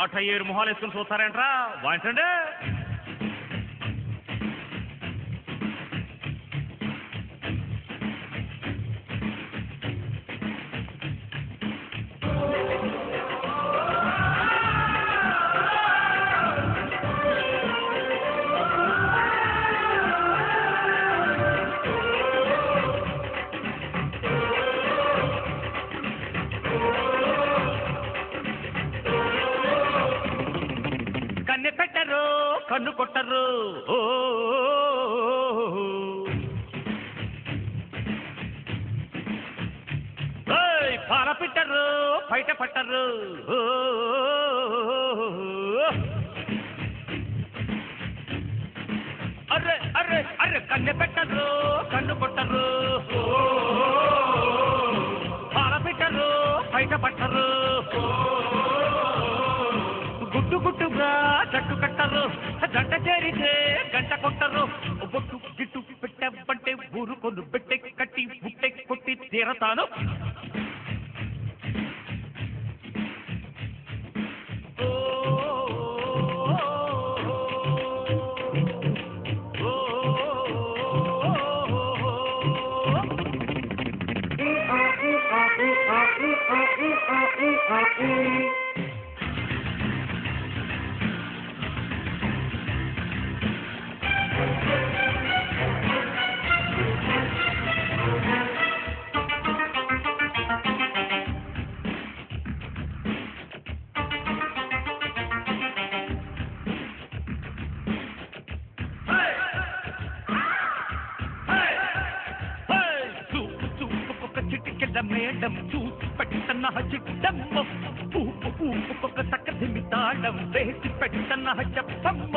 అట్ట ఏరు మొహాలు వేసుకుని చూస్తారేంట్రా వాయించండి. కన్నె పెట్టరు కన్ను కొట్టరు పాల పెట్టరు బయట పట్టరు అర్రే అర్రే అర్రే కన్నె పెట్టరు కన్ను కొట్టరు పాల పెట్టరు బయట పట్టరు గుట్టు గుట్టుగా జట్టు కట్టరు జంట చేరితే గంట కొట్టరు బొట్టు గిట్టు పెట్టబంటే ఊరుకొను పెట్టె కట్టి బుట్టె కొట్టి తీరతాను. మేడం చూసి పెట్టన్న చిట్టమ్మ ఊపు ఊపుకొక తక్కదిమి తాళం వేసి పెట్టన్న చెప్పమ్మ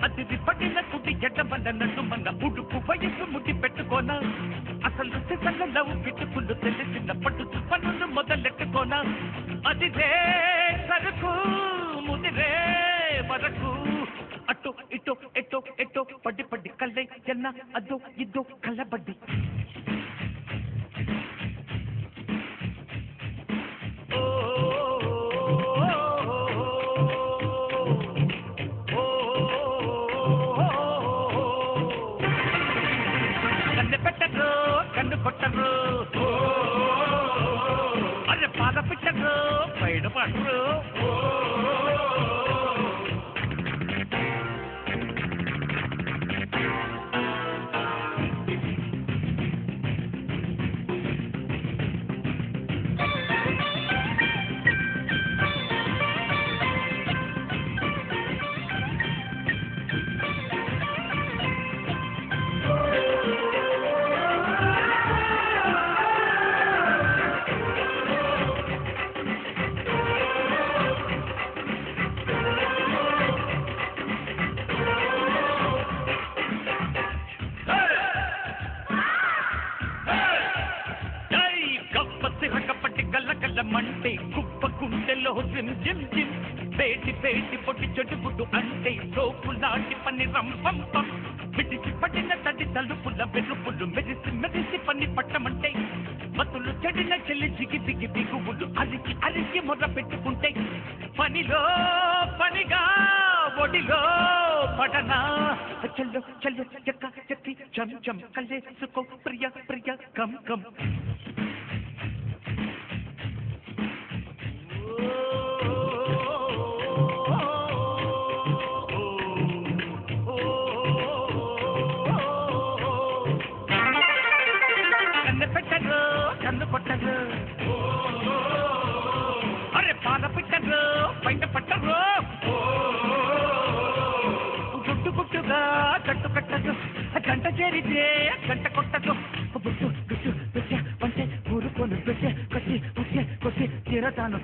అతిథి పడిన కుడి ఎడమన్నట్టు మన ఉడుపు వయసు ముడి పెట్టుకోనా అసలు సిసలలో గిట్టుకులు తెలిసిన పట్టు పనులు మొదలెట్టుకోనా అదిదే సరుకు ముదిరే వరకు అటు ఇటు ఎటో ఎటో పడి పడి కల్లై ఎన్న అదో ఇదో కళ్ళబడ్డి పెట్టరు కన్ను కొట్టరు అరే పాద పెట్టరు బయట పట్టరు మంటే కుప్ప గుండెలో జిమ్ జిమ్ జిమ్ పేటి పేటి పొట్టి చెడుగుడు అంటే సోపు లాంటి పని రంపంపం విడిచి పడిన తడి తలుపుల వెలుపులు మెరిసి మెరిసి పని పట్టమంటే మతులు చెడిన చెల్లి జిగి దిగి దిగువులు అరికి అరికి మొర్ర పెట్టుకుంటే పనిలో పనిగా ఒడిలో పడనా చల్లో చల్లో చెక్క చెక్కి చం చం కల్లేసుకో ప్రియ ప్రియ కం కం కన్ను పెట్టరు కన్ను కొట్టరు అరే పాద పెట్టరు బయట పట్టరు గుట్టు గుట్టుగా జట్టు కట్టదు గంట చేరితే గంట కొట్టదు గుట్టు గుట్టు పెట్టే పంటే ఊరుకొని పెట్టే కట్టి కొట్టి కొట్టి తీరతాను.